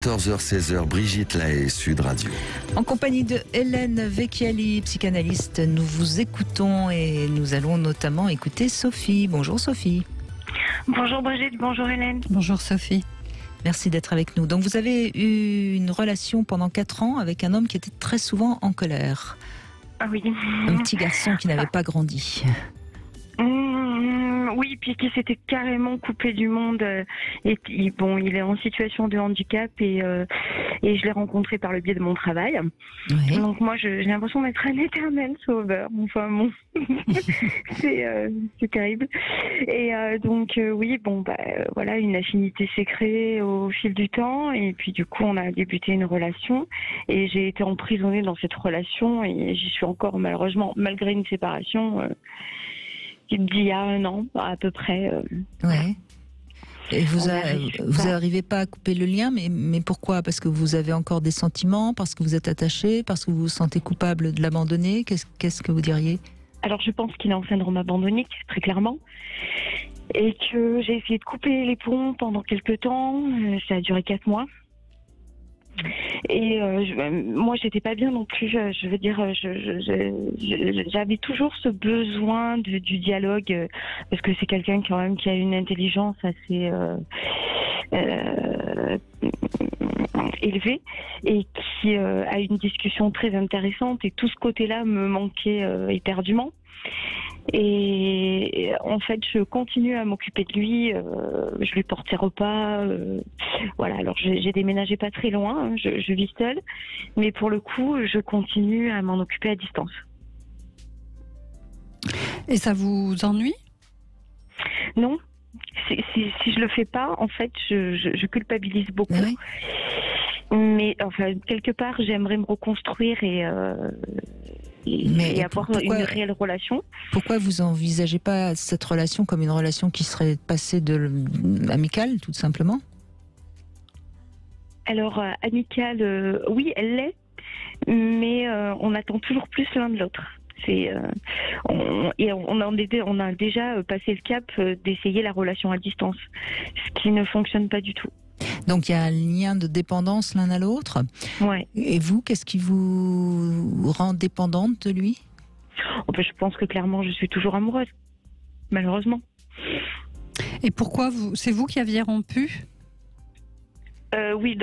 14h-16h, Brigitte Lahaie, Sud Radio. En compagnie de Hélène Vecchiali, psychanalyste, nous vous écoutons et nous allons notamment écouter Sophie. Bonjour Sophie. Bonjour Brigitte, bonjour Hélène. Bonjour Sophie. Merci d'être avec nous. Donc vous avez eu une relation pendant 4 ans avec un homme qui était très souvent en colère. Ah oui. Un petit garçon qui n'avait pas grandi. Oui, puis qui s'était carrément coupé du monde. Il est en situation de handicap et je l'ai rencontré par le biais de mon travail. Oui. Donc moi, j'ai l'impression d'être un éternel sauveur. Enfin bon, c'est terrible. Et voilà, une affinité s'est créée au fil du temps. Et puis du coup, on a débuté une relation. Et j'ai été emprisonnée dans cette relation et j'y suis encore malheureusement, malgré une séparation. Il y a 1 an, à peu près. Ouais. Et vous n'arrivez pas à couper le lien, mais pourquoi ? Parce que vous avez encore des sentiments, parce que vous êtes attaché, parce que vous vous sentez coupable de l'abandonner ? Qu'est-ce que vous diriez ? Alors je pense qu'il est en syndrome abandonnique, très clairement. Et que j'ai essayé de couper les ponts pendant quelques temps. Ça a duré 4 mois. Et moi, j'étais pas bien non plus. Je veux dire, j'avais toujours ce besoin du dialogue parce que c'est quelqu'un quand même qui a une intelligence assez élevée et qui a une discussion très intéressante. Et tout ce côté-là me manquait éperdument. Et en fait, je continue à m'occuper de lui. Je lui porte ses repas. Voilà. Alors, j'ai déménagé pas très loin. Je vis seule, mais pour le coup, je continue à m'en occuper à distance. Et ça vous ennuie ? Non. Si je le fais pas, en fait, je culpabilise beaucoup. Oui. Mais enfin, quelque part, j'aimerais me reconstruire et avoir une réelle relation. Pourquoi vous envisagez pas cette relation comme une relation qui serait passée amicale, tout simplement ? Alors, amicale, oui, elle l'est, mais on attend toujours plus l'un de l'autre. On a déjà passé le cap d'essayer la relation à distance, ce qui ne fonctionne pas du tout. Donc il y a un lien de dépendance l'un à l'autre. Ouais. Et vous, qu'est-ce qui vous rend dépendante de lui ? Je pense que clairement, je suis toujours amoureuse, malheureusement. Et pourquoi c'est vous qui aviez rompu ? Oui,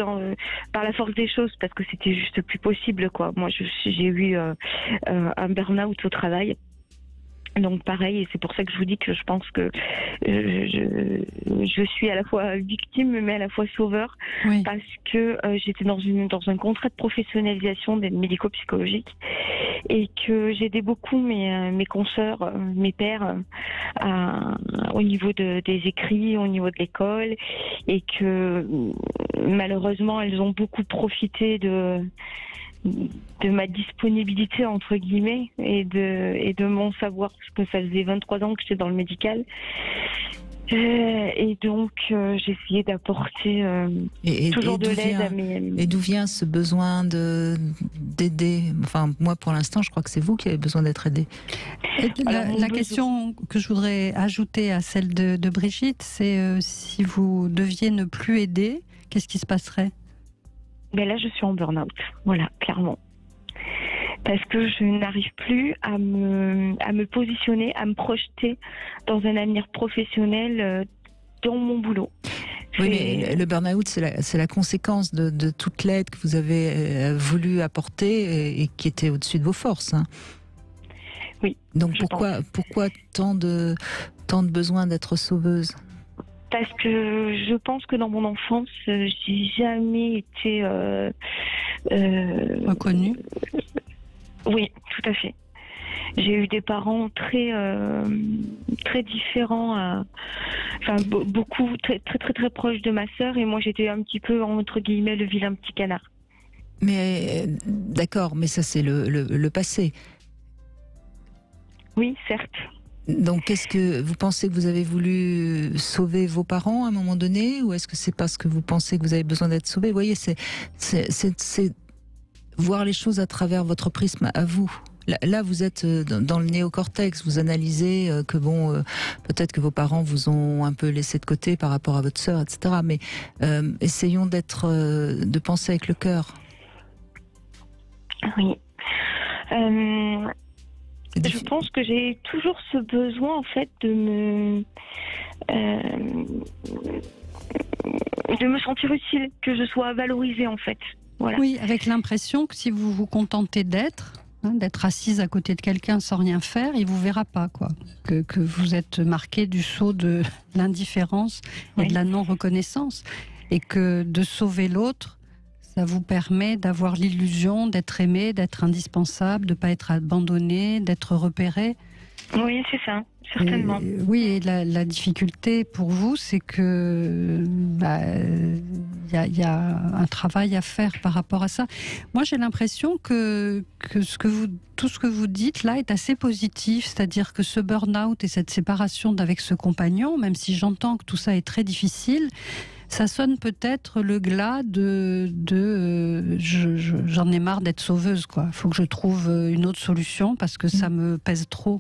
par la force des choses, parce que c'était juste plus possible, quoi. Moi, j'ai eu un burn-out au travail. Donc pareil, et c'est pour ça que je vous dis que je pense que je suis à la fois victime mais à la fois sauveur, Oui. parce que j'étais dans un contrat de professionnalisation des médico-psychologiques et que j'aidais beaucoup mes consoeurs, mes pairs au niveau des écrits, au niveau de l'école, et que malheureusement elles ont beaucoup profité de ma disponibilité entre guillemets et de mon savoir, parce que ça faisait 23 ans que j'étais dans le médical et donc j'essayais d'apporter toujours de l'aide à mes... Et d'où vient ce besoin d'aider ? Enfin, moi pour l'instant je crois que c'est vous qui avez besoin d'être aidé. La question que je voudrais ajouter à celle de Brigitte, c'est si vous deviez ne plus aider, qu'est-ce qui se passerait ? Ben là, je suis en burn-out, voilà, clairement. Parce que je n'arrive plus à me positionner, à me projeter dans un avenir professionnel dans mon boulot. Oui, mais le burn-out, c'est la conséquence de toute l'aide que vous avez voulu apporter et qui était au-dessus de vos forces. Hein. Oui. Donc pourquoi tant de besoin d'être sauveuse ? Parce que je pense que dans mon enfance, j'ai jamais été reconnue. Oui, tout à fait. J'ai eu des parents très très différents, beaucoup très très très très proches de ma sœur, et moi j'étais un petit peu entre guillemets le vilain petit canard. Mais d'accord, mais ça c'est le passé. Oui, certes. Donc, est-ce que vous pensez que vous avez voulu sauver vos parents à un moment donné, ou est-ce que c'est parce que vous pensez que vous avez besoin d'être sauvé ? Vous voyez, c'est voir les choses à travers votre prisme à vous. Là, vous êtes dans le néocortex, vous analysez que peut-être que vos parents vous ont un peu laissé de côté par rapport à votre sœur, etc. Mais essayons de penser avec le cœur. Oui. Je pense que j'ai toujours ce besoin, en fait, de me sentir utile, que je sois valorisée, en fait. Voilà. Oui, avec l'impression que si vous vous contentez d'être assise à côté de quelqu'un sans rien faire, il vous verra pas, quoi. Que vous êtes marqué du sceau de l'indifférence et de la non-reconnaissance. Et que de sauver l'autre, ça vous permet d'avoir l'illusion d'être aimé, d'être indispensable, de ne pas être abandonné, d'être repéré. Oui, c'est ça, certainement. Et la difficulté pour vous, c'est que y a un travail à faire par rapport à ça. Moi, j'ai l'impression que tout ce que vous dites là est assez positif, c'est-à-dire que ce burn-out et cette séparation avec ce compagnon, même si j'entends que tout ça est très difficile, ça sonne peut-être le glas j'en ai marre d'être sauveuse, quoi. Faut que je trouve une autre solution parce que ça me pèse trop.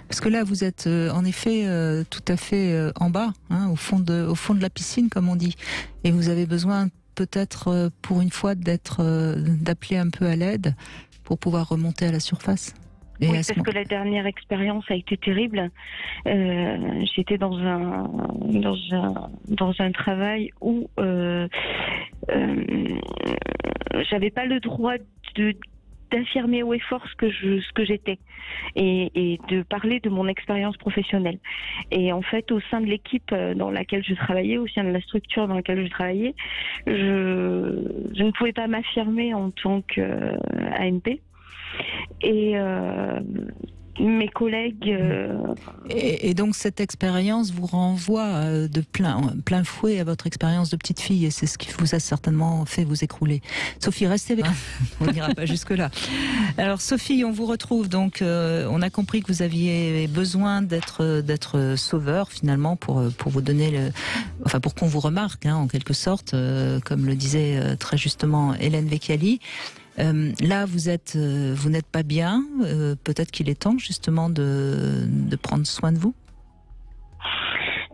Parce que là, vous êtes en effet tout à fait en bas, au fond de la piscine, comme on dit. Et vous avez besoin peut-être pour une fois d'appeler un peu à l'aide pour pouvoir remonter à la surface. Et oui, parce que la dernière expérience a été terrible. J'étais dans un travail où j'avais pas le droit d'affirmer haut et fort ce que j'étais et de parler de mon expérience professionnelle. Et en fait, au sein de l'équipe dans laquelle je travaillais, au sein de la structure dans laquelle je travaillais, je ne pouvais pas m'affirmer en tant qu'ANP. Et mes collègues... Et donc cette expérience vous renvoie de plein fouet à votre expérience de petite fille, et c'est ce qui vous a certainement fait vous écrouler. Sophie, restez avec nous. On n'ira pas jusque-là. Alors Sophie, on vous retrouve. Donc on a compris que vous aviez besoin d'être sauveur finalement pour vous donner pour qu'on vous remarque en quelque sorte, comme le disait très justement Hélène Vecchiali. Là, vous n'êtes pas bien. Peut-être qu'il est temps justement de prendre soin de vous.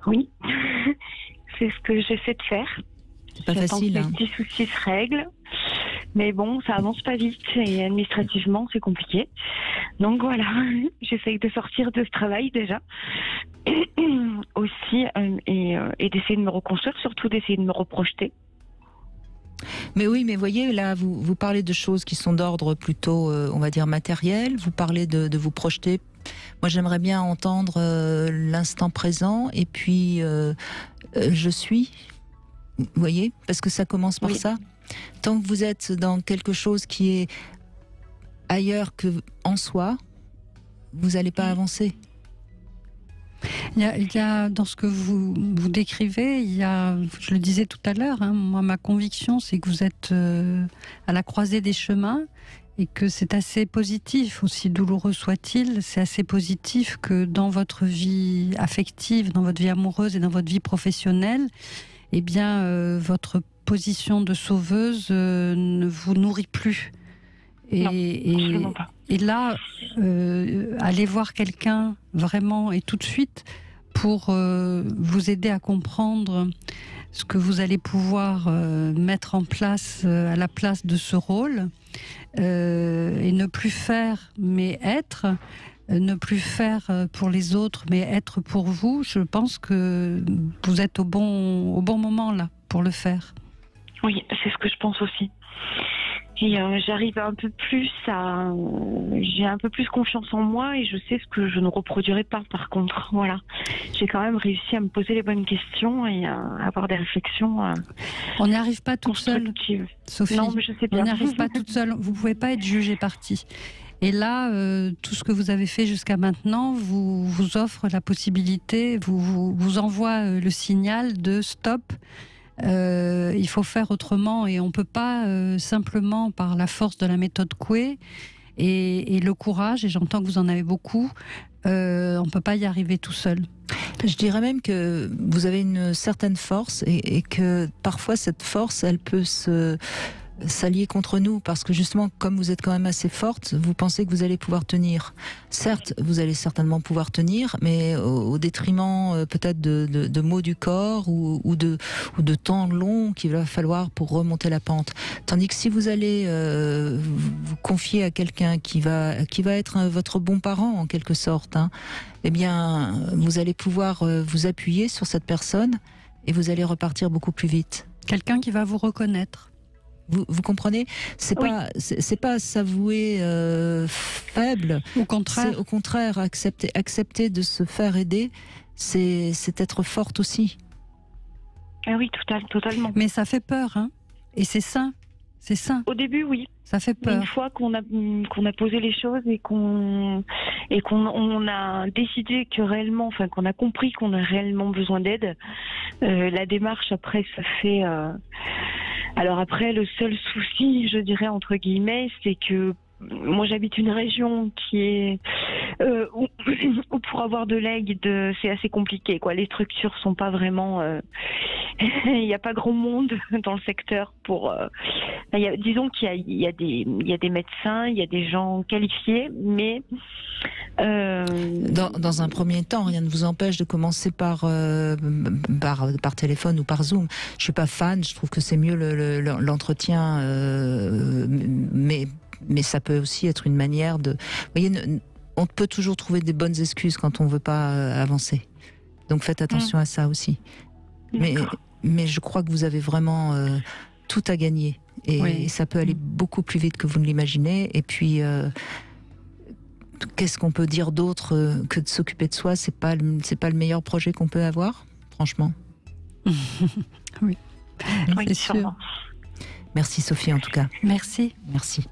Oui, c'est ce que j'essaie de faire. C'est pas facile. Les petits soucis se règlent, mais bon, ça avance pas vite et administrativement, c'est compliqué. Donc voilà, j'essaie de sortir de ce travail déjà aussi et d'essayer de me reconstruire, surtout d'essayer de me reprojeter. Mais oui, mais voyez, là, vous parlez de choses qui sont d'ordre plutôt, on va dire, matériel. Vous parlez de vous projeter. Moi, j'aimerais bien entendre l'instant présent et puis je suis. Vous voyez, parce que ça commence par ça. Tant que vous êtes dans quelque chose qui est ailleurs que en soi, vous n'allez pas avancer. Il y a dans ce que vous décrivez, je le disais tout à l'heure, moi ma conviction c'est que vous êtes à la croisée des chemins et que c'est assez positif, aussi douloureux soit-il, c'est assez positif que dans votre vie affective, dans votre vie amoureuse et dans votre vie professionnelle, eh bien votre position de sauveuse ne vous nourrit plus. Et là, aller voir quelqu'un vraiment et tout de suite pour vous aider à comprendre ce que vous allez pouvoir mettre en place à la place de ce rôle et ne plus faire mais être, ne plus faire pour les autres mais être pour vous. Je pense que vous êtes au bon moment là pour le faire. Oui, c'est ce que je pense aussi. Et j'arrive un peu plus j'ai un peu plus confiance en moi et je sais ce que je ne reproduirai pas par contre. Voilà. J'ai quand même réussi à me poser les bonnes questions et à avoir des réflexions on n'y arrive pas toute seule, Sophie. Non, mais je sais bien. On n'y arrive pas toute seule. Vous ne pouvez pas être jugée partie. Et là, tout ce que vous avez fait jusqu'à maintenant vous offre la possibilité, vous envoie le signal de stop. Il faut faire autrement et on ne peut pas simplement par la force de la méthode Coué et le courage, et j'entends que vous en avez beaucoup, on ne peut pas y arriver tout seul. Je dirais même que vous avez une certaine force et que parfois cette force elle peut s'allier contre nous, parce que justement, comme vous êtes quand même assez forte, vous pensez que vous allez pouvoir tenir. Certes, vous allez certainement pouvoir tenir, mais au détriment peut-être de maux du corps ou de temps long qu'il va falloir pour remonter la pente. Tandis que si vous allez vous confier à quelqu'un qui va être votre bon parent en quelque sorte, hein, eh bien, vous allez pouvoir vous appuyer sur cette personne et vous allez repartir beaucoup plus vite. Quelqu'un qui va vous reconnaître. Vous comprenez ? C'est pas s'avouer faible. Au contraire. C'est au contraire accepter de se faire aider. C'est être forte aussi. Ah oui, totalement. Mais ça fait peur, hein. Et c'est ça. C'est ça. Au début, oui. Ça fait Mais peur. une fois qu'on a posé les choses et qu'on a décidé que réellement, enfin qu'on a compris qu'on a réellement besoin d'aide, la démarche après se fait. Alors après, le seul souci, je dirais entre guillemets, c'est que moi j'habite une région qui est où pour avoir de l'aide, c'est assez compliqué, quoi. Les structures sont pas vraiment. Il n'y a pas grand monde dans le secteur pour. Disons qu'il y a des médecins, il y a des gens qualifiés, mais dans un premier temps, rien ne vous empêche de commencer par téléphone ou par Zoom. Je suis pas fan, je trouve que c'est mieux l'entretien, mais ça peut aussi être une manière de. Vous voyez, on peut toujours trouver des bonnes excuses quand on veut pas avancer. Donc faites attention à ça aussi. Mais je crois que vous avez vraiment tout à gagner. Et ça peut aller beaucoup plus vite que vous ne l'imaginez. Et puis, qu'est-ce qu'on peut dire d'autre que de s'occuper de soi ? C'est pas le meilleur projet qu'on peut avoir, franchement. Oui, c'est sûr. Merci Sophie, en tout cas. Merci. Merci.